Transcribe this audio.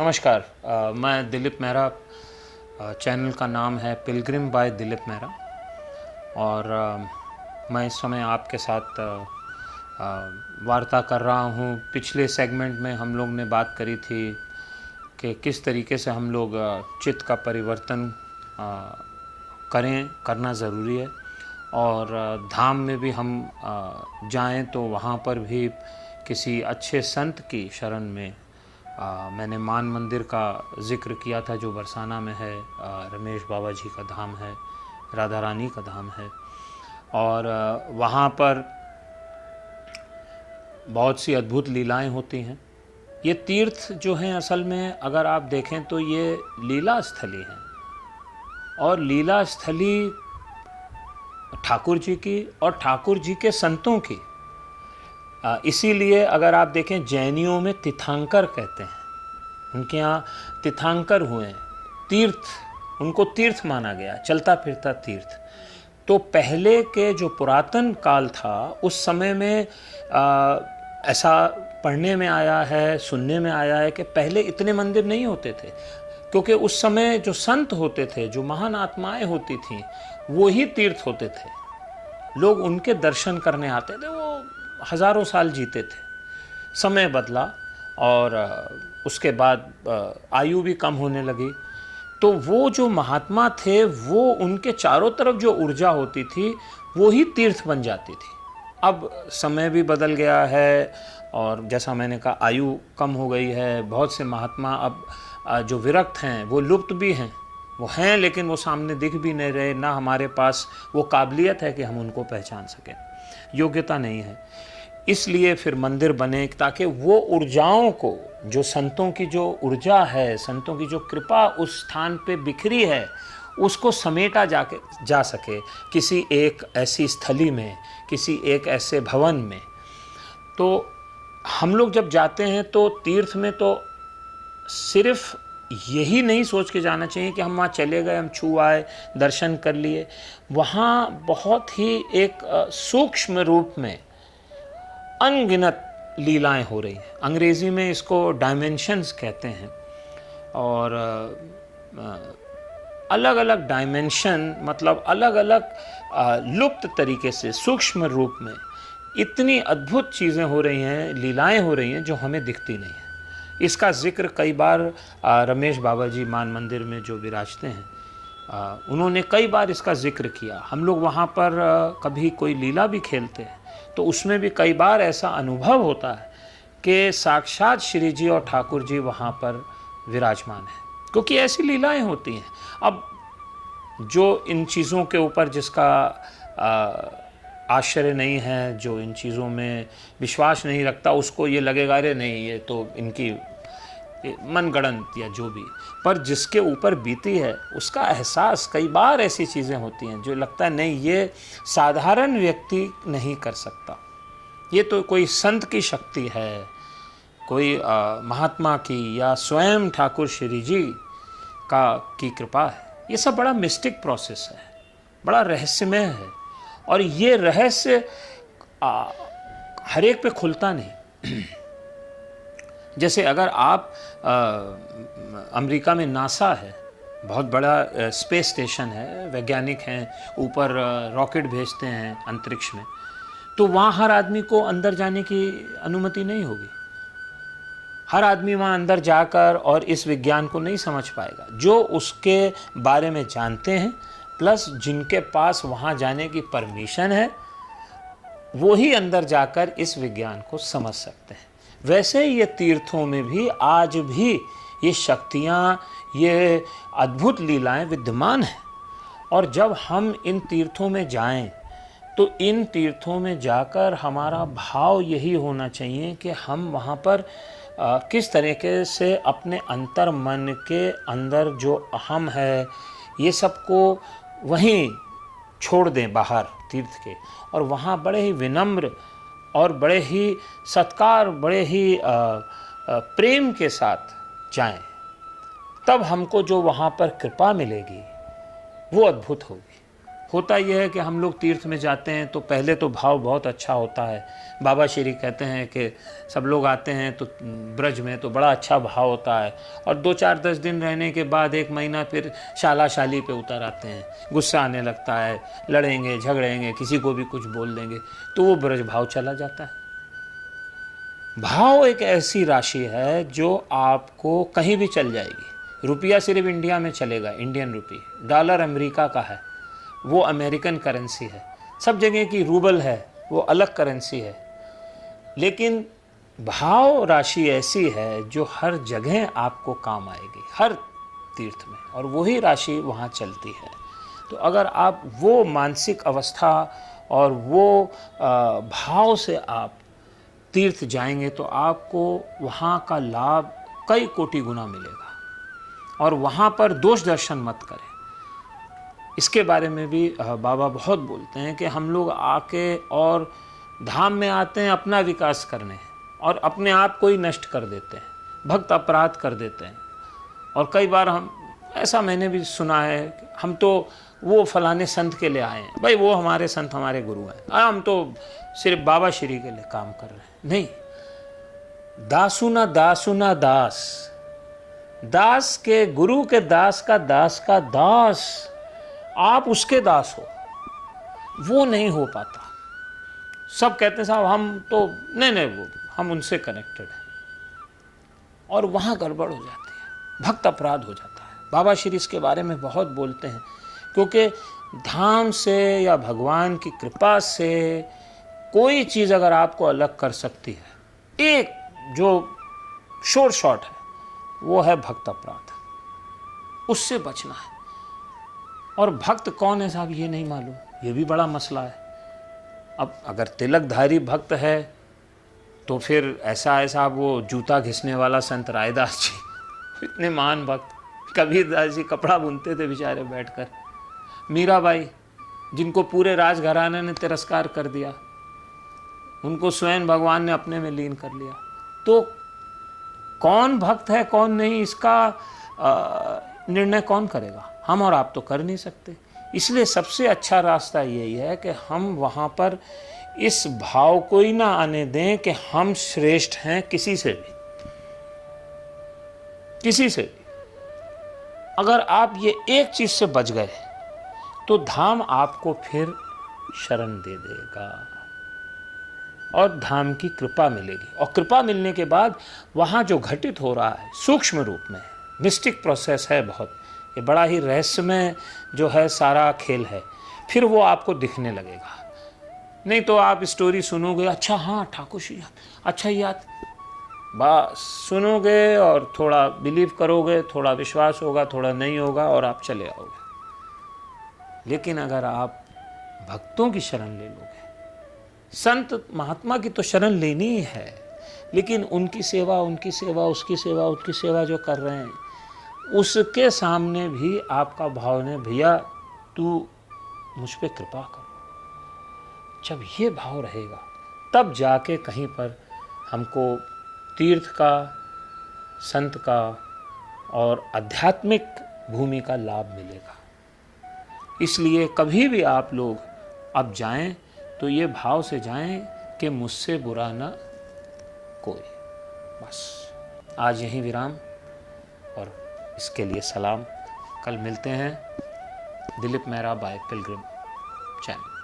नमस्कार। मैं दिलीप मेहरा। चैनल का नाम है पिलग्रिम बाय दिलीप मेहरा और मैं इस समय आपके साथ वार्ता कर रहा हूँ। पिछले सेगमेंट में हम लोग ने बात करी थी कि किस तरीके से हम लोग चित्त का परिवर्तन करना ज़रूरी है और धाम में भी हम जाएं तो वहाँ पर भी किसी अच्छे संत की शरण में मैंने मान मंदिर का ज़िक्र किया था जो बरसाना में है। रमेश बाबा जी का धाम है, राधा रानी का धाम है और वहाँ पर बहुत सी अद्भुत लीलाएं होती हैं। ये तीर्थ जो हैं असल में अगर आप देखें तो ये लीला स्थली हैं और लीला स्थली ठाकुर जी की और ठाकुर जी के संतों की। इसीलिए अगर आप देखें जैनियों में तीर्थंकर कहते हैं, उनके यहाँ तीर्थंकर हुए हैं। तीर्थ, उनको तीर्थ माना गया, चलता फिरता तीर्थ। तो पहले के जो पुरातन काल था उस समय में ऐसा पढ़ने में आया है, सुनने में आया है कि पहले इतने मंदिर नहीं होते थे, क्योंकि उस समय जो संत होते थे, जो महान आत्माएं होती थीं, वो ही तीर्थ होते थे। लोग उनके दर्शन करने आते थे। वो हज़ारों साल जीते थे। समय बदला और उसके बाद आयु भी कम होने लगी। तो वो जो महात्मा थे वो उनके चारों तरफ जो ऊर्जा होती थी वो ही तीर्थ बन जाती थी। अब समय भी बदल गया है और जैसा मैंने कहा आयु कम हो गई है। बहुत से महात्मा अब जो विरक्त हैं वो लुप्त भी हैं, वो हैं लेकिन वो सामने दिख भी नहीं रहे। ना हमारे पास वो काबिलियत है कि हम उनको पहचान सकें, योग्यता नहीं है। इसलिए फिर मंदिर बने ताकि वो ऊर्जाओं को, जो संतों की जो ऊर्जा है, संतों की जो कृपा उस स्थान पे बिखरी है, उसको समेटा जा सके किसी एक ऐसी स्थली में, किसी एक ऐसे भवन में। तो हम लोग जब जाते हैं तो तीर्थ में तो सिर्फ यही नहीं सोच के जाना चाहिए कि हम वहाँ चले गए, हम छू आए, दर्शन कर लिए। वहाँ बहुत ही एक सूक्ष्म रूप में अनगिनत लीलाएं हो रही हैं। अंग्रेज़ी में इसको डायमेंशंस कहते हैं और अलग अलग डायमेंशन मतलब अलग अलग लुप्त तरीके से सूक्ष्म रूप में इतनी अद्भुत चीज़ें हो रही हैं, लीलाएं हो रही हैं जो हमें दिखती नहीं हैं। इसका जिक्र कई बार रमेश बाबा जी मान मंदिर में जो विराजते हैं उन्होंने कई बार इसका जिक्र किया। हम लोग वहाँ पर कभी कोई लीला भी खेलते हैं तो उसमें भी कई बार ऐसा अनुभव होता है कि साक्षात श्री जी और ठाकुर जी वहाँ पर विराजमान हैं, क्योंकि ऐसी लीलाएं होती हैं। अब जो इन चीज़ों के ऊपर जिसका आश्चर्य नहीं है, जो इन चीज़ों में विश्वास नहीं रखता, उसको ये लगेगा अरे नहीं ये तो इनकी मनगढ़ंत या जो भी। पर जिसके ऊपर बीती है उसका एहसास, कई बार ऐसी चीज़ें होती हैं जो लगता है नहीं ये साधारण व्यक्ति नहीं कर सकता, ये तो कोई संत की शक्ति है, कोई महात्मा की या स्वयं ठाकुर श्री जी की कृपा है। ये सब बड़ा मिस्टिक प्रोसेस है, बड़ा रहस्यमय है और ये रहस्य हर एक पे खुलता नहीं। जैसे अगर आप अमेरिका में नासा है, बहुत बड़ा स्पेस स्टेशन है, वैज्ञानिक हैं, ऊपर रॉकेट भेजते हैं अंतरिक्ष में, तो वहाँ हर आदमी को अंदर जाने की अनुमति नहीं होगी। हर आदमी वहाँ अंदर जाकर और इस विज्ञान को नहीं समझ पाएगा। जो उसके बारे में जानते हैं प्लस जिनके पास वहाँ जाने की परमिशन है वो ही अंदर जाकर इस विज्ञान को समझ सकते हैं। वैसे ये तीर्थों में भी आज भी ये शक्तियाँ, ये अद्भुत लीलाएं विद्यमान हैं। और जब हम इन तीर्थों में जाएं तो इन तीर्थों में जाकर हमारा भाव यही होना चाहिए कि हम वहाँ पर किस तरीके से अपने अंतर मन के अंदर जो अहम है ये सबको वहीं छोड़ दें बाहर तीर्थ के, और वहाँ बड़े ही विनम्र और बड़े ही सत्कार, बड़े ही प्रेम के साथ जाएं। तब हमको जो वहाँ पर कृपा मिलेगी वो अद्भुत होगी। होता यह है कि हम लोग तीर्थ में जाते हैं तो पहले तो भाव बहुत अच्छा होता है। बाबा श्री कहते हैं कि सब लोग आते हैं तो ब्रज में तो बड़ा अच्छा भाव होता है, और 2-4-10 दिन रहने के बाद 1 महीना फिर शाला शाली पे उतर आते हैं, गुस्सा आने लगता है, लड़ेंगे झगड़ेंगे, किसी को भी कुछ बोल देंगे, तो वो ब्रज भाव चला जाता है। भाव एक ऐसी राशि है जो आपको कहीं भी चल जाएगी। रुपया सिर्फ इंडिया में चलेगा, इंडियन रुपी। डॉलर अमेरिका का है, वो अमेरिकन करेंसी है। सब जगह की रूबल है, वो अलग करेंसी है। लेकिन भाव राशि ऐसी है जो हर जगह आपको काम आएगी, हर तीर्थ में, और वही राशि वहाँ चलती है। तो अगर आप वो मानसिक अवस्था और वो भाव से आप तीर्थ जाएंगे तो आपको वहाँ का लाभ कई कोटि गुना मिलेगा। और वहाँ पर दोष दर्शन मत करें। इसके बारे में भी बाबा बहुत बोलते हैं कि हम लोग आके और धाम में आते हैं अपना विकास करने, और अपने आप को ही नष्ट कर देते हैं, भक्त अपराध कर देते हैं। और कई बार ऐसा मैंने भी सुना है कि हम तो वो फलाने संत के लिए आए हैं, भाई वो हमारे संत हमारे गुरु हैं, हम तो सिर्फ बाबा श्री के लिए काम कर रहे हैं। नहीं, दासुना दासुना दास, दास के गुरु के दास का दास, आप उसके दास हो, वो नहीं हो पाता। सब कहते हैं साहब हम तो नहीं वो हम उनसे कनेक्टेड हैं, और वहाँ गड़बड़ हो जाती है, भक्त अपराध हो जाता है। बाबा श्री इसके बारे में बहुत बोलते हैं, क्योंकि धाम से या भगवान की कृपा से कोई चीज़ अगर आपको अलग कर सकती है, एक जो शोर शॉट है, वो है भक्त अपराध। उससे बचना है। और भक्त कौन है साहब ये नहीं मालूम, ये भी बड़ा मसला है। अब अगर तिलकधारी भक्त है तो फिर ऐसा है साहब वो जूता घिसने वाला संत रायदास जी, इतने महान भक्त, कबीरदास जी कपड़ा बुनते थे बेचारे बैठकर, मीराबाई जिनको पूरे राजघराने ने तिरस्कार कर दिया, उनको स्वयं भगवान ने अपने में लीन कर लिया। तो कौन भक्त है कौन नहीं, इसका निर्णय कौन करेगा? हम और आप तो कर नहीं सकते। इसलिए सबसे अच्छा रास्ता यही है कि हम वहाँ पर इस भाव को ही ना आने दें कि हम श्रेष्ठ हैं किसी से भी, किसी से भी। अगर आप ये एक चीज से बच गए तो धाम आपको फिर शरण दे देगा और धाम की कृपा मिलेगी। और कृपा मिलने के बाद वहाँ जो घटित हो रहा है सूक्ष्म रूप में, मिस्टिक प्रोसेस है बहुत, ये बड़ा ही रहस्यमय जो है सारा खेल है, फिर वो आपको दिखने लगेगा। नहीं तो आप स्टोरी सुनोगे, अच्छा हाँ ठाकुर श्री, अच्छा याद, बस सुनोगे और थोड़ा बिलीव करोगे, थोड़ा विश्वास होगा, थोड़ा नहीं होगा, और आप चले आओगे। लेकिन अगर आप भक्तों की शरण ले लोगे, संत महात्मा की तो शरण लेनी ही है, लेकिन उनकी सेवा, उनकी सेवा, उसकी सेवा, उसकी सेवा जो कर रहे हैं, उसके सामने भी आपका भाव ने, भैया तू मुझ पे कृपा करो, जब ये भाव रहेगा तब जाके कहीं पर हमको तीर्थ का, संत का और आध्यात्मिक भूमि का लाभ मिलेगा। इसलिए कभी भी आप लोग अब जाएं तो ये भाव से जाएं कि मुझसे बुरा ना कोई। बस आज यहीं विराम और इसके लिए सलाम। कल मिलते हैं Dilip Mehra by pilgrim channel.